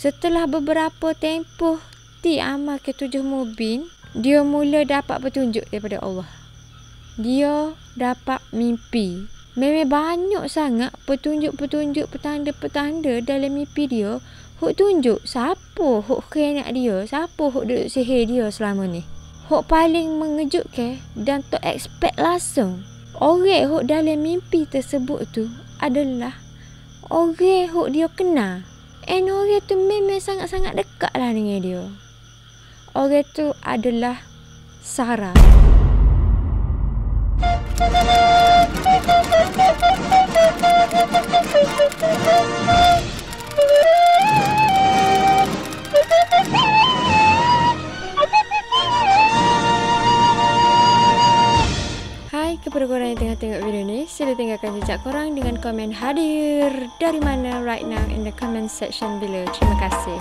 Setelah beberapa tempoh T amal ke-7 Mubin, dia mula dapat petunjuk daripada Allah. Dia dapat mimpi. Memang banyak sangat petunjuk-petunjuk, petanda-petanda dalam mimpi dia. Hok tunjuk siapa hok khianat dia, siapa hok duduk sihir dia selama ni. Hok paling mengejutkan dan tak expect langsung. Orang hok dalam mimpi tersebut tu adalah orang hok dia kenal. And orang tu memang sangat-sangat dekat lah dengan dia. Orang tu adalah Sarah. Hai kepada korang yang tengah tengok video ni, sila tinggalkan jejak korang dengan komen hadir dari mana right now in the comment section below. Terima kasih.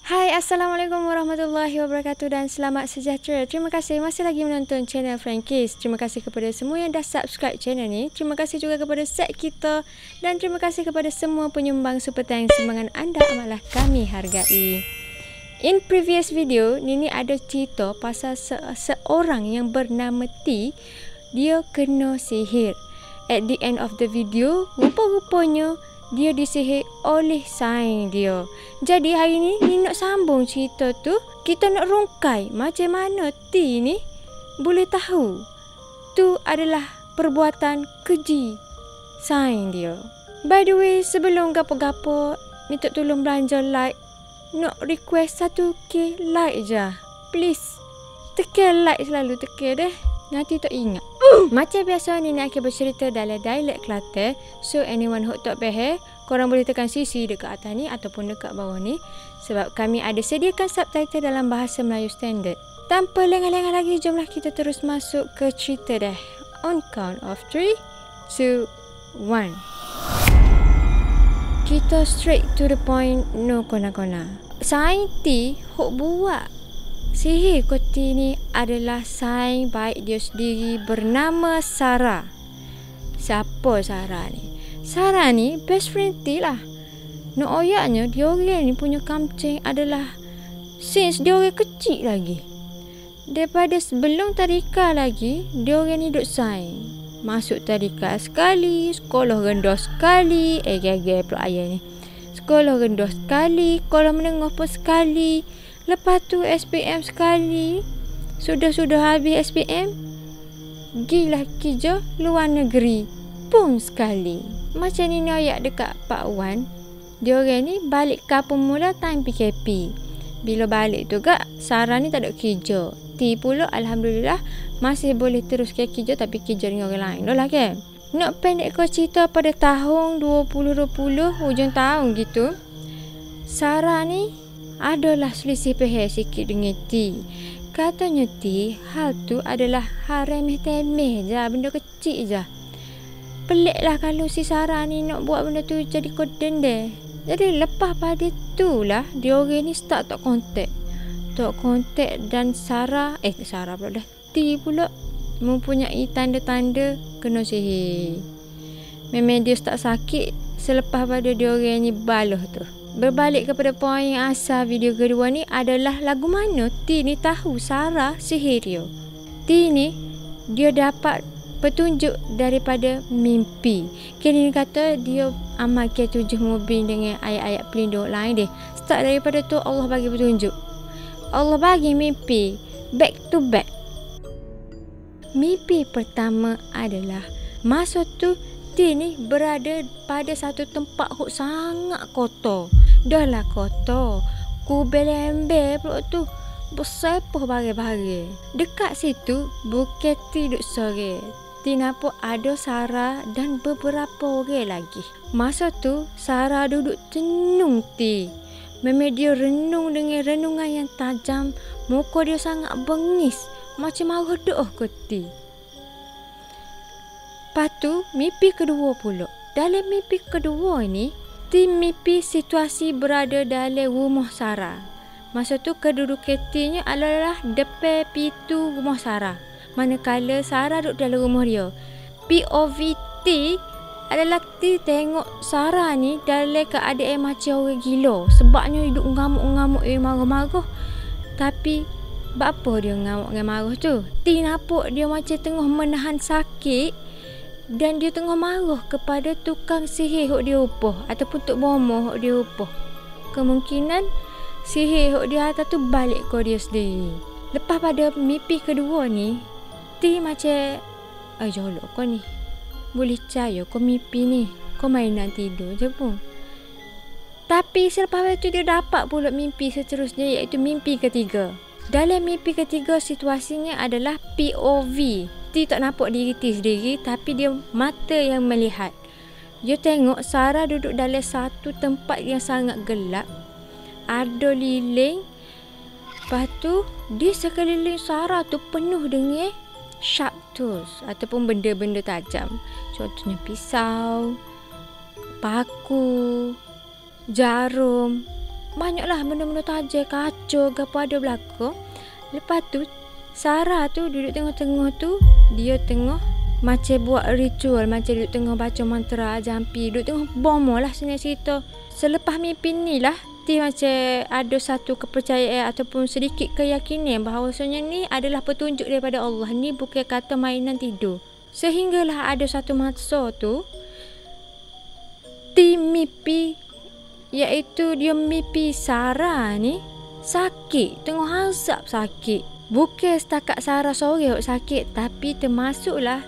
Hai, Assalamualaikum warahmatullahi wabarakatuh dan selamat sejahtera. Terima kasih masih lagi menonton channel Frankies. Terima kasih kepada semua yang dah subscribe channel ni. Terima kasih juga kepada set kita. Dan terima kasih kepada semua penyumbang super thanks. Sumbangan anda amatlah kami hargai. In previous video, Nini ada cerita pasal seorang yang bernama T. Dia kena sihir. At the end of the video, rupa-rupanya dia disihir oleh saing dia. Jadi hari ni nak sambung cerita tu. Kita nak rungkai macam mana T ni boleh tahu tu adalah perbuatan keji saing dia. By the way, sebelum gapo-gapo, minta tolong belanja like. Nak request 1k like je. Please. Tekan like selalu, tekan deh. Nanti tak ingat. Macam biasa ni nak bercerita dalam dialek Kelantan. So anyone who tak faham, korang boleh tekan CC dekat atas ni ataupun dekat bawah ni. Sebab kami ada sediakan subtitle dalam bahasa Melayu standard. Tanpa lengah-lengah lagi, jomlah kita terus masuk ke cerita dah. On count of 3, 2, 1. Kita straight to the point, no kona-kona. Saing T hok buat sihir Koti ni adalah saing baik dia sendiri bernama Sarah. Siapa Sarah ni? Sarah ni best friend T lah. Nak oyaknya dia orang ni punya kamcing adalah since dia orang kecil lagi. Daripada sebelum tadika lagi, dia orang ni duk saing. Masuk tadika sekali, sekolah rendah sekali. Gaya-gaya pula ayah ni. Sekolah rendah sekali, sekolah menengah pun sekali. Lepas tu SPM sekali. Sudah habis SPM, gilah kerja luar negeri pun sekali. Macam ni ayat dekat Pak Wan. Dia orang ni balik kampung mula time PKP. Bila balik tu kak, Sarah ni tak ada kerja. T pula alhamdulillah masih boleh teruskan kerja, tapi kerja dengan orang lain dah lah kan. Nak pendek kau cerita, pada tahun 2020 hujung tahun gitu, Sarah ni adalah selisih pihak sikit dengan T. Katanya T, hal tu adalah hal remeh-temeh je, benda kecil je. Pelik lah kalau si Sarah ni nak buat benda tu jadi koden dia. Jadi lepas pada tu lah, dia orang ni start tak kontak. Dan Sarah pula dah. T pula mempunyai tanda-tanda kena sihir. Memang dia start sakit selepas pada dia orang ni baloh tu. Berbalik kepada poin asal video kedua ni adalah lagu mana T ni tahu Sarah sihir dia. T ni dia dapat petunjuk daripada mimpi. Kini kata dia amal ke-7 Mubin dengan ayat-ayat pelindung lain dia. Start daripada tu Allah bagi petunjuk. Allah bagi mimpi back to back. Mimpi pertama adalah masa tu T ni berada pada satu tempat yang sangat kotor. Dah lah kotor. Kubel ember pula tu bersepuh bagi-bagi. Dekat situ bukan T duduk sore. Ti nampak ada Sarah dan beberapa orang lagi. Masa tu Sarah duduk tenung ti. Memang dia renung dengan renungan yang tajam. Muka dia sangat bengis, macam marah doh ke ti. Lepas tu mimpi kedua pula. Dalam mimpi kedua ni, ti mimpi situasi berada dalam rumah Sarah. Masa tu kedudukan T-nya adalah depan pintu rumah Sarah. Manakala Sarah duduk dalam rumah dia. POV T adalah T tengok Sarah ni dalam keadaan macam orang gila. Sebabnya duduk ngamuk-ngamuk, marah-marah. Tapi apa dia ngamuk dengan marah tu? T nampak dia macam tengah menahan sakit. Dan dia tengah marah kepada tukang sihir hok dia upah. Ataupun Tok Bomo hok dia upah. Kemungkinan sihir hok dia atas tu balik ke dia sendiri. Lepas pada mimpi kedua ni, T macam jolok kau ni. Boleh percaya kau mimpi ni. Kau mainan tidur je pun. Tapi selepas itu dia dapat pula mimpi seterusnya, iaitu mimpi ketiga. Dalam mimpi ketiga situasinya adalah POV. T tak nampak diri T sendiri, tapi dia mata yang melihat. Dia tengok Sarah duduk dalam satu tempat yang sangat gelap. Ada lilin. Lepas tu di sekeliling Sarah tu penuh dengan sharp tools ataupun benda-benda tajam. Contohnya pisau, paku, jarum. Banyaklah benda-benda tajam, kaca, apa ada belakang. Lepas tu Sarah tu duduk tengah-tengah tu, dia tengah macam buat ritual, macam duduk tengah baca mantra, jampi, duduk tengah bomo lah senang cerita. Selepas mimpi ni lah, T macam ada satu kepercayaan ataupun sedikit keyakinan bahawasanya ni adalah petunjuk daripada Allah. Ni bukan kata mainan tidur. Sehinggalah ada satu masa tu, T mimpi, iaitu dia mimpi Sarah ni sakit, tengah azab sakit. Bukan setakat Sarah seorang yang sakit, tapi termasuklah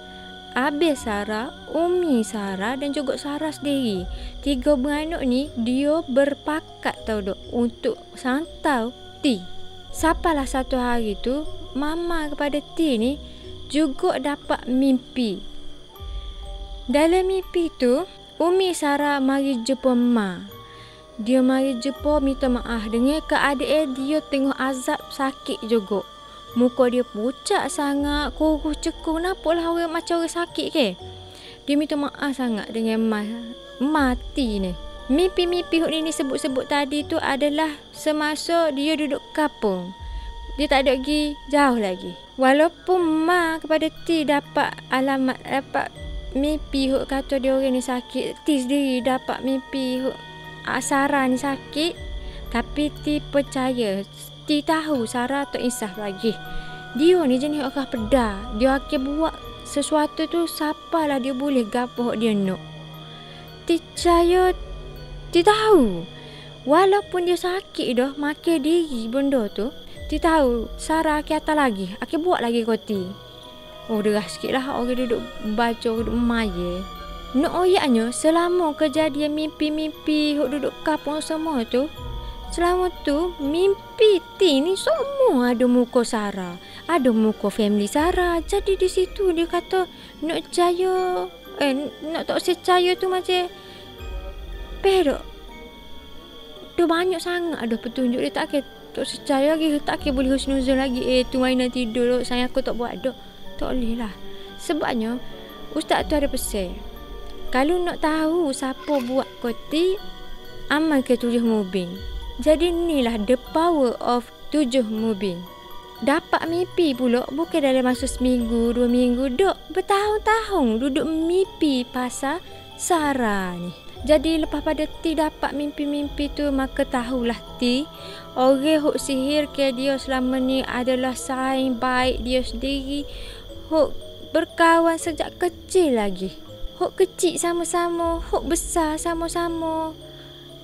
Abang Sarah, Umi Sarah dan juga Sarah sendiri. Tiga beranak ni dia berpakat tau dok untuk santau T. Sampailah satu hari tu mama kepada T ni juga dapat mimpi. Dalam mimpi tu Umi Sarah mari jumpa mak. Dia mari jumpa minta maaf dengan keadaan dia tengah azab sakit juga. Muka dia pucat sangat, kuku cekung, nampaklah orang macam orang sakit ke. Dia minta maaf sangat dengan mati ni. Mimpi-mimpi hok ni sebut-sebut tadi tu adalah semasa dia duduk kampung. Dia tak ada pergi jauh lagi. Walaupun mak kepada T dapat alamat, dapat mimpi hok kata dia orang ni sakit, T sendiri dapat mimpi hok Sarah ni sakit, tapi T percaya. T tahu Sarah tak insaf lagi. Dia ni jenis orang pedas. Dia akan buat sesuatu tu siapalah dia boleh gapo dia nak. T percaya, T tahu. Walaupun dia sakit dah, makan diri benda tu, T tahu Sarah akan atas lagi, akan buat lagi koti. Oh, deras sikit lah orang duduk baca, duduk maya. Nak oyaknya selama kejadian mimpi-mimpi duduk kampung semua tu, selama tu mimpi T ni semua ada muka Sarah, ada muka family Sarah. Jadi di situ dia kata nak percaya, nak tak percaya tu macam perak. Dah banyak sangat ada petunjuk, dia tak percaya lagi, tak boleh husnuzon lagi. Tu mainan tidur, sayang aku tak buat dah. Tak boleh lah. Sebabnya ustaz tu ada pesan, kalau nak tahu siapa buat koti, amalkan 7 mubin. Jadi inilah the power of 7 mubin. Dapat mimpi pula bukan dalam masa seminggu, 2 minggu, dok bertahun-tahun duduk mimpi pasal Sarah ni. Jadi lepas pada T dapat mimpi-mimpi tu, maka tahulah T orang hok sihir ke dia selama ni adalah saing baik dia sendiri, hok berkawan sejak kecil lagi. Hok kecil sama-sama, hok besar sama-sama.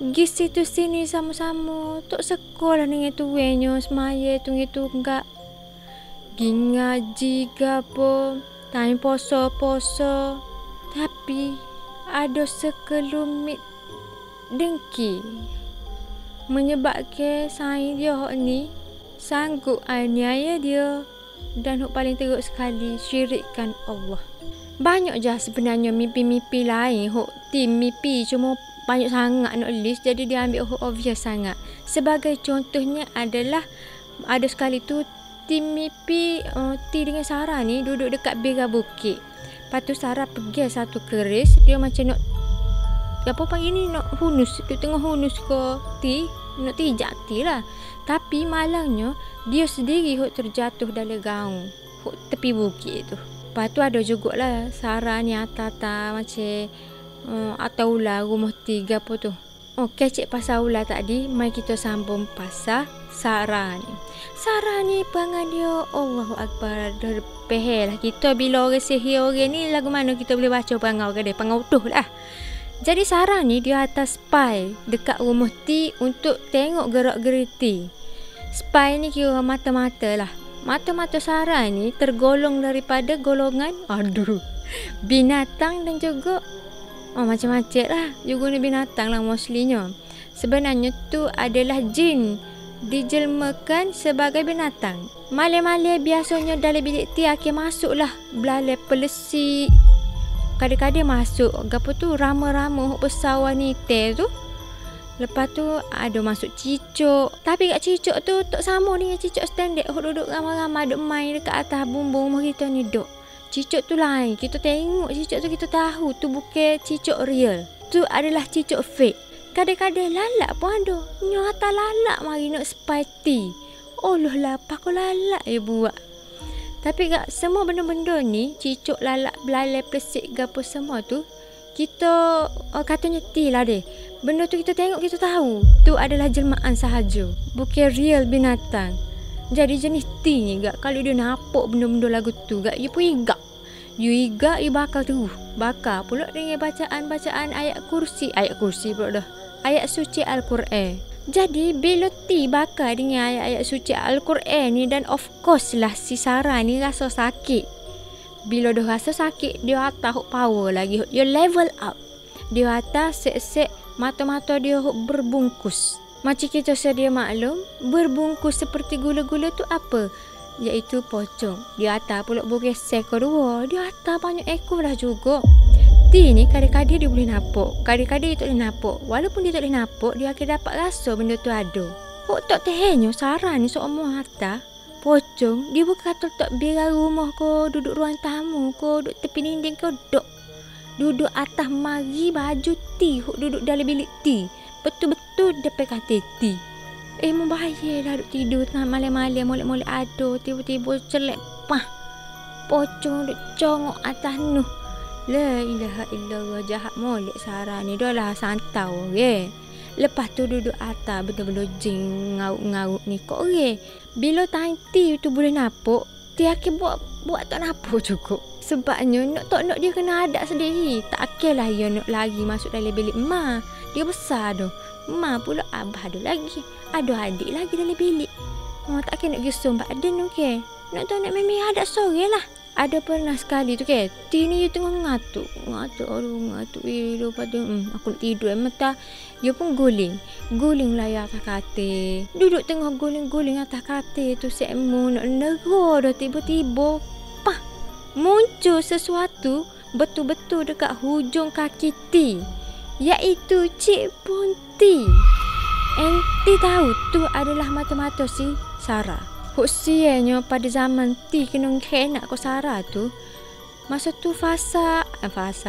Pergi situ sini sama-sama. Tok sekolah dengan tuannya, semaya tu enggak. Pergi ngaji ke apa, time poso-poso. Tapi ada sekelumit dengki menyebabkan saing dia hok ni sanggup aniaya dia, dan hok paling teruk sekali syirikkan Allah. Banyak je sebenarnya mimpi-mimpi lain. Hok tim mimpi cuma banyak sangat nak list. Jadi dia ambil hok obvious sangat. Sebagai contohnya adalah ada sekali tu tim mimpi T dengan Sarah ni duduk dekat bega bukit. Lepas tu Sarah pergi satu keris. Dia macam nak apa panggil ni, nak hunus. Dia tengah hunus ke T, nak tijak T lah. Tapi malangnya dia sendiri hok terjatuh dalam gaung hok tepi bukit tu. Lepas tu ada jugalah Sarah ni atas-atas macam atau ular rumah 3 apa tu. Kecek pasal ular tadi, mai kita sambung pasal Sarah ni. Sarah ni perangai dia Allahu Akbar, dah pehel lah. Kita bila orang sihir orang ni lagu mana kita boleh baca perangai orang dia, perangai utuh lah. Jadi Sarah ni dia atas spy dekat rumah T untuk tengok gerak-gerik T. Spy ni kira mata-mata lah. Mata-mata Sarah ni tergolong daripada golongan binatang dan juga macam-macam lah. Juga ni binatang lah mostlynya. Sebenarnya tu adalah jin dijelmakan sebagai binatang. Malam-malam biasanya dalam bilik T akan masuk lah belalai pelesik. Kadang-kadang masuk apa tu rama-rama besar wanita tu. Lepas tu ada masuk cicuk. Tapi kat cicuk tu tak sama dengan cicuk standard. Duduk ramai-ramai duk main dekat atas bumbung rumah kita ni duk. Cicuk tu lain. Kita tengok cicuk tu kita tahu tu bukan cicuk real. Tu adalah cicuk fake. Kadang-kadang lalak pun ada. Nyata lalak mari nak spati. Allah lah apa lalak buat. Tapi kat semua benda-benda ni, cicuk lalak belalai pesik gapo semua tu, kita katanya T lah deh. Benda tu kita tengok kita tahu tu adalah jelmaan sahaja, bukan real binatang. Jadi jenis T ni gak kalau dia nampak benda-benda lagu tu gak you pun igak. You igak you bakal tu. Bakal pula dengan bacaan-bacaan ayat kursi pula dah. Ayat suci Al-Quran. Jadi bila T bakal dengan ayat-ayat suci Al-Quran ni, dan of course lah si Sarah ni rasa sakit. Bila dah rasa sakit, dia atas power lagi. Dia level up. Dia atas sek-sek mata-mata dia berbungkus. Macam kita sedia maklum, berbungkus seperti gula-gula tu apa? Iaitu pocong. Dia atas pula bukan seekor dua. Dia atas banyak ekor lah juga. T ni kadang-kadang dia boleh nampak, kadang-kadang dia tak boleh nampak. Walaupun dia tak boleh nampak, dia akan dapat rasa benda tu ada. Kok tak tehnya Sarah ni seumur harta pocong, dia bukan kata tak biar rumah ko, duduk ruang tamu ko, duduk tepi dinding ko, duduk atas mari baju T, duduk dalam bilik T. Betul-betul depan katil T. Membahayalah duduk tidur tengah malam-malam, molek-molek ada, tiba-tiba celek pocong duduk congok atas nuh. La ilaha illallah, jahat molek Sarah ni. Dah lah santau Lepas tu duduk atas benda-benda jing ngaut-ngaut ni kok Bila T tu boleh nampak, dia akan buat tak nampak cukup. Sebabnya nak dia kena adat sendiri. Tak akan lah dia nak lari masuk dalam bilik Ma. Dia besar dah. Ma pula abah ada lagi. Ada adik lagi dalam bilik. Tak akan nak gesum badan Nak tahu nak memang adat sore lah. Ada pernah sekali tu T ni dia tengah ngatuk. Lepas tu aku nak tidur mata. Dia pun guling layar atas katil. Duduk tengah guling atas katil tu, sekmu nak negara dah, tiba-tiba muncul sesuatu betul-betul dekat hujung kaki T, iaitu Cik Ponti. Enti tahu tu adalah mata-mata si Sarah. Sianya pada zaman T kena nak ko Sarah tu, masa tu fasa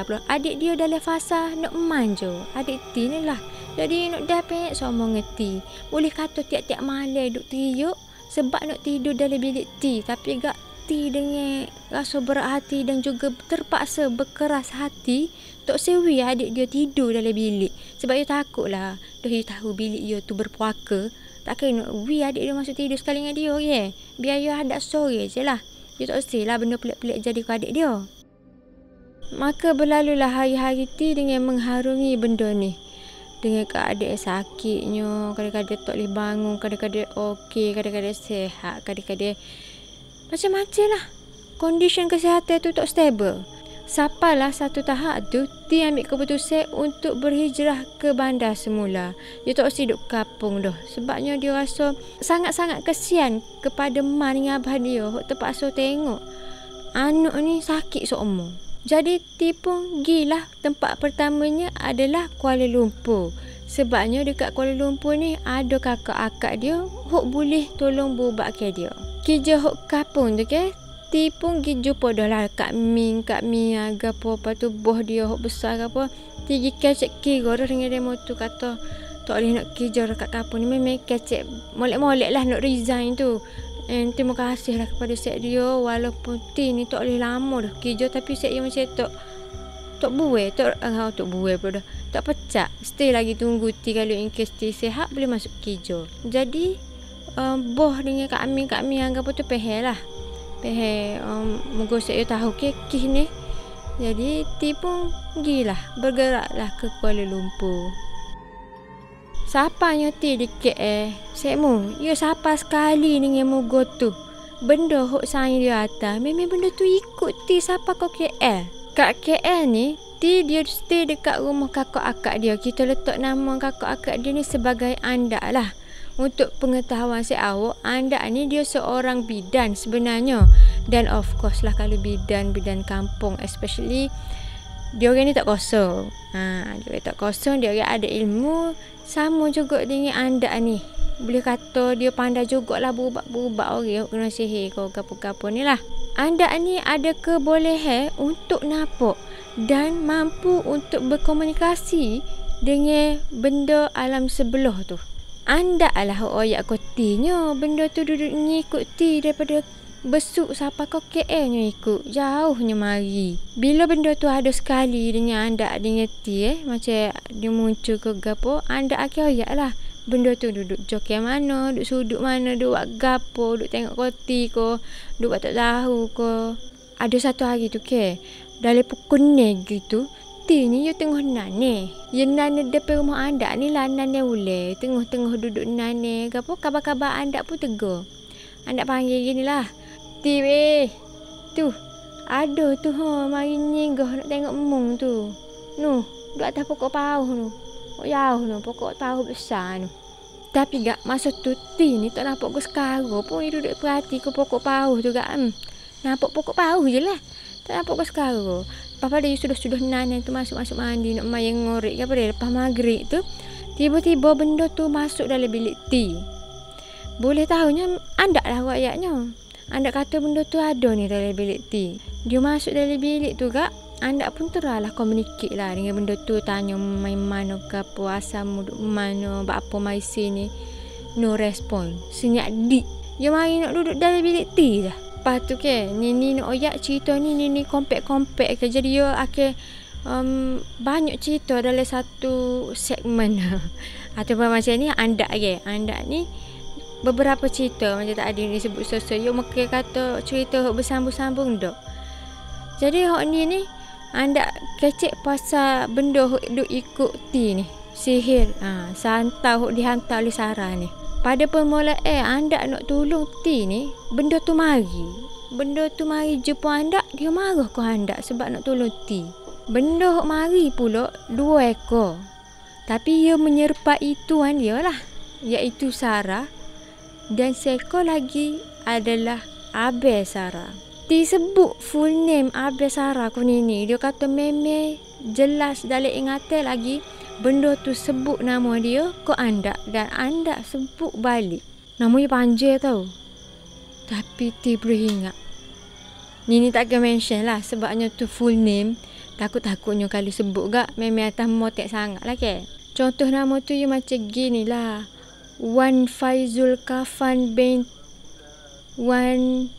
pula adik dia dalam fasa nak manja. Adik T ni lah. Jadi nak dapat sama dengan T. Boleh kata tiap-tiap malam duk teriuk sebab nak tidur dalam bilik T. Tapi gak T dengan rasa berat hati dan juga terpaksa berkeras hati, tak sewi adik dia tidur dalam bilik. Sebab dia takut lah. Dia tahu bilik dia tu berpuaka. Takkan nak adik dia masuk tidur sekali dengan dia Biar dia hadap sore je lah. Dia tak usah lah benda pelik-pelik jadi ke adik dia. Maka berlalulah hari-hari T dengan mengharungi benda ni. Dengan keadaan sakitnya, kadang-kadang tak boleh bangun, kadang-kadang okey, kadang-kadang sihat, kadang-kadang macam-macam lah. Kondisi kesihatan tu tak stable. Sampailah satu tahap tu, T ambil keputusan untuk berhijrah ke bandar semula. Dia tak usah duduk kapung dah. Sebabnya dia rasa sangat-sangat kesian kepada mak dengan abah dia. Terpaksa tengok anak ni sakit seumur. Jadi ti pun gilah tempat pertamanya adalah Kuala Lumpur. Sebabnya dekat Kuala Lumpur ni ada kakak-akak dia hok boleh tolong berubat ke dia. Kerja hok kapung tu ke, ti pun gi jumpa dah lah Kak Mia ke apa tu boh dia hok besar ke apa. Ti gi kecek kira dah dengan demo tu kata tak boleh nak kerja dekat kapung ni. Memang kecek molek-molek lah nak resign tu. Terima kasih lah kepada Sek dia walaupun ti ni tak boleh lama dah kerja tapi Sek dia macam tak buai pula dah. Tak pecah. Stay lagi tunggu ti kalau in case ti sihat boleh masuk kerja. Jadi boh dengan Kak Mi anggap apa tu pehel lah. Moga Sek dia tahu kekih ni. Jadi ti pun gilah bergeraklah ke Kuala Lumpur. Siapa yang ti di KL? Sekmu, ya siapa sekali dengan moga tu. Benda hok sayang dia atas. Memang benda tu ikut ti siapa kau KL. Kat KL ni, ti dia stay dekat rumah kakak akak dia. Kita letak nama kakak akak dia ni sebagai Anda lah. Untuk pengetahuan saya awak, Anda ni dia seorang bidan sebenarnya. Dan of course lah kalau bidan kampung especially dia orang ni tak kosong. Dia orang tak kosong, dia orang ada ilmu sama juga dengan Anda ni. Boleh kata dia pandai jugalah berubat orang kena sihir kau gapo-gapo ni lah. Anda ni ada kebolehan untuk nampak dan mampu untuk berkomunikasi dengan benda alam sebelah tu. Anda lah oyak kotinya benda tu duduk ngikuti daripada besuk siapa kau KL nya ikut jauhnya mari. Bila benda tu ada sekali dengan anda dengan ti macam dia muncul ke gapo, anda akan oyak lah. Benda tu duduk joki mana, duduk sudut mana, duduk buat gapo, duduk tengok koti ko, duduk buat tak tahu ko. Ada satu hari tu ke, dalam pukul gitu, ti ni you tengah nane. You nane depan rumah anda ni lah nane ule. Tengah-tengah duduk nane. Gapo kabar-kabar anda pun tegur. Anda panggil gini lah. Ti weh. Tu. Ada tu mari nyinggah nak tengok mung tu. Nuh, duduk atas pokok pauh tu. Jauh tu, pokok pauh besar tu. Tapi gak masa tu ti ni tak nampak ke sekarang pun you duduk perhati ke pokok pauh tu gak. Nampak pokok pauh je lah. Tak nampak ke sekarang. Papa dia sudah nanan tu masuk mandi nak main ngorek ke apa dia lepas maghrib tu. Tiba-tiba benda tu masuk dalam bilik ti. Boleh tahunya anda lah rakyatnya. Anda kata benda tu ada ni dalam bilik ti. Dia masuk dalam bilik tu kak. Anda pun teralah komunikasi lah dengan benda tu. Tanya main mana ke apa, asal duduk mana, buat apa mai sini. No respon. Senyap dik. Dia mari nak duduk dalam bilik ti dah. Lepas tu ke, Nini nak oyak cerita ni kompak-kompak ke. Jadi dia akan banyak cerita dalam satu segmen. Ataupun macam ni, anda ke. Anda ni beberapa cerita macam tadi ni sebut sosok. Dia mungkin kata cerita bersambung-sambung tak. Jadi hak ni anda kecek pasal benda duk ikut ti ni. Sihir. Santau dihantar oleh Sarah ni. Pada permulaan anda nak tolong ti ni, benda tu mari jumpa anda, dia marah ke anda sebab nak tolong ti. Benda mari pula 2 ekor. Tapi ia menyerpai tuan dia lah, iaitu Sarah, dan seekor lagi adalah Abel Sarah. Ti sebut full name Abel Sarah ku ni. Dia kata meme jelas dalam ingatan lagi. Benda tu sebut nama dia ke anda dan anda sebut balik. Nama dia panjang tau. Tapi ti boleh ingat. Nini tak akan mention lah sebabnya tu full name. Takut-takutnya kali sebut gak memang atas motek sangat lah ke. Contoh nama tu yang macam gini lah. Wan Faizul Kafan bin Wan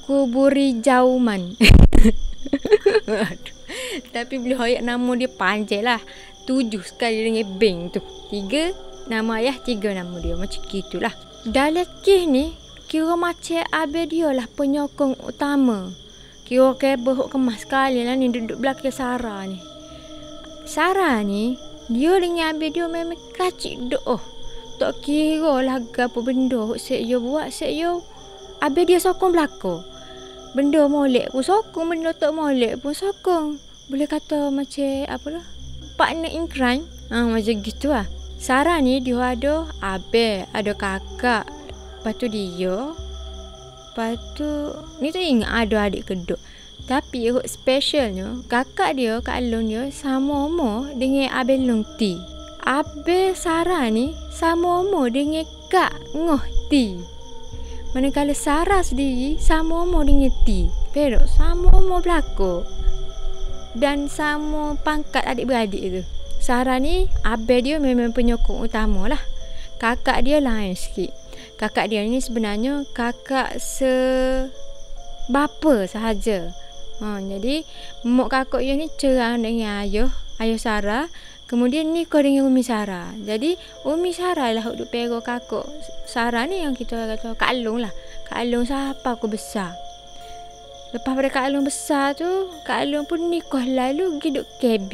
Kuburi Jauman. Tapi boleh hoyak nama dia panjang lah. 7 sekali dengan bank tu. 3 nama ayah, 3 nama dia. Macam gitulah. Dalam kes ni, kira macam Abel dia lah penyokong utama. Kira kabel kemas sekali lah ni duduk belakang Sarah ni. Sarah ni, dia dengan Abel dia memang kacik doh. Tak kira lah apa benda Sek Yo buat. Sek Yo, Abel dia sokong belakang. Benda molek pun sokong, benda tak molek pun sokong. Boleh kata macam apa lah? Partner in crime. Macam gitu lah. Sarah ni dia ada Abel, ada kakak. Lepas tu dia. Lepas tu ni tak ingat ada adik kedua. Tapi hok specialnya kakak dia, Kak Along dia sama umur dengan Abel Long T. Abel Sarah ni sama umur dengan Kak Ngoh T. Manakala Sarah sendiri sama umur dengan T. Pero sama umur belakang. Dan sama pangkat adik-beradik tu. Sarah ni Abel dia memang penyokong utama lah. Kakak dia lain sikit. Kakak dia ni sebenarnya kakak sebapa sahaja. Jadi mak kakak dia ni cerang dengan ayah Sarah. Kemudian nikah dengan Umi Sarah. Jadi Umi Sarah lah duk pera kakak Sarah ni yang kita kata Kak Along lah. Kak Along siapa aku besar. Lepas pada Kak Along besar tu, Kak Along pun nikah lalu pergi duk KB.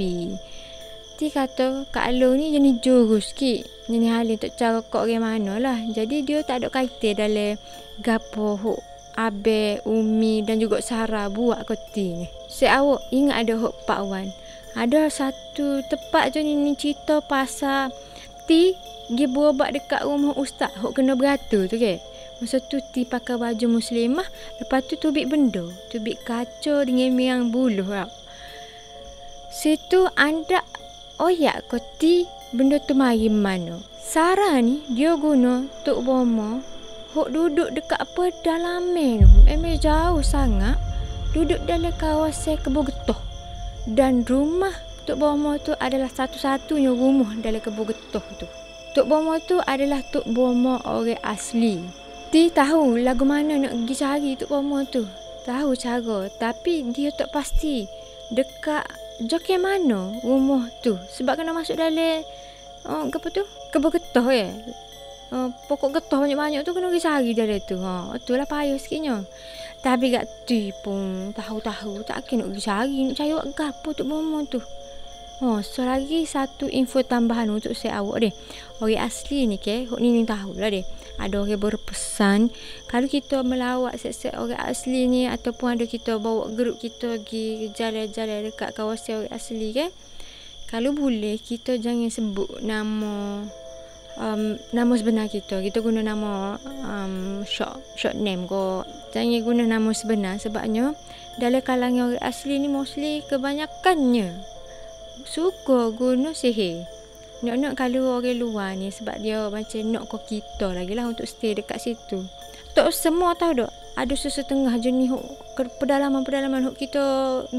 Dia kata Kak Along ni jenis jurus sikit. Jenis halin tak cara kok orang mana lah. Jadi dia tak ada kaitan dalam gapo hok Abel, Umi dan juga Sarah buat koti ni. Awak ingat ada hok Pak Wan. Ada satu tempat tu ni cerita pasal T dia berobat dekat rumah ustaz hok kena beratur tu ke. Masa tu T pakai baju muslimah, lepas tu tubik benda, tubik kaca dengan miang buluh tau. Situ anda oyak koti benda tu mari mana. Sarah ni dia guna tok bomo hok duduk dekat pedalaman tu. Memang jauh sangat. Duduk dalam kawasan Kebun Getah. Dan rumah Tok Bomo tu adalah satu-satunya rumah dalam Kebun Getah tu. Tok Bomo tu adalah Tok Bomo orang asli. Dia tahu lagu mana nak pergi cari Tok Bomo tu. Tahu cara. Tapi dia tak pasti dekat jokin mana rumah tu. Sebab kena masuk dalam apa tu? Kebun Getah ya. Pokok getah banyak-banyak tu kena pergi cari dalam tu. Itulah payah sikitnya. Tapi kat tu pun tahu-tahu tak kena pergi cari. Nak cari awak gapo Tok Bomo tu. So lagi satu info tambahan untuk saya awak deh. Orang asli ni ke, hok ni tahu lah deh. Ada orang berpesan kalau kita melawat set-set orang asli ni ataupun ada kita bawa grup kita pergi jalan-jalan dekat kawasan orang asli ke. Kalau boleh kita jangan sebut nama sebenar kita guna nama short name ko. Jangan guna nama sebenar sebabnya dalam kalangan orang asli ni mostly kebanyakannya suka guna sihir. Nak kalau orang luar ni sebab dia macam nak ko kita lagi lah untuk stay dekat situ. Tak semua tahu tak. Ada sesetengah jenis pedalaman-pedalaman hok kita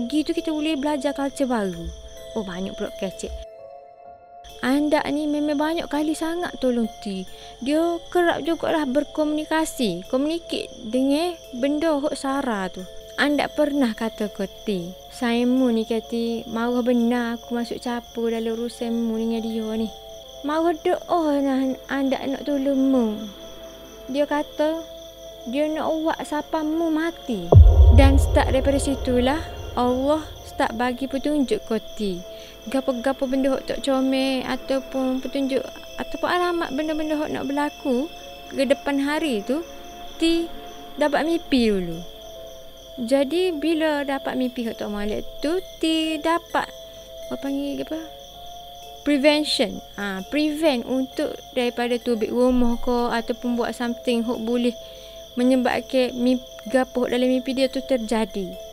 gitu kita boleh belajar culture baru. Banyak pula kecek. Anda ni memang banyak kali sangat tolong T. Dia kerap jugalah berkomunikasi. Communicate dengan benda hok Sarah tu. Anda pernah kata ke T, sayangmu ni kata marah benar aku masuk campur dalam urusanmu dengan dia ni. Marah doa anda nak tolongmu. Dia kata dia nak buat sapamu mati. Dan start daripada situlah Allah start bagi petunjuk ke T. Gapo-gapo benda hok tak comel ataupun petunjuk ataupun alamat benda-benda hok nak berlaku ke depan hari tu, T dapat mimpi dulu. Jadi bila dapat mimpi hok tak molek tu, T dapat prevention. Prevent untuk daripada tubik rumah ke ataupun buat something hok boleh menyebabkan gapo dalam mimpi dia tu terjadi.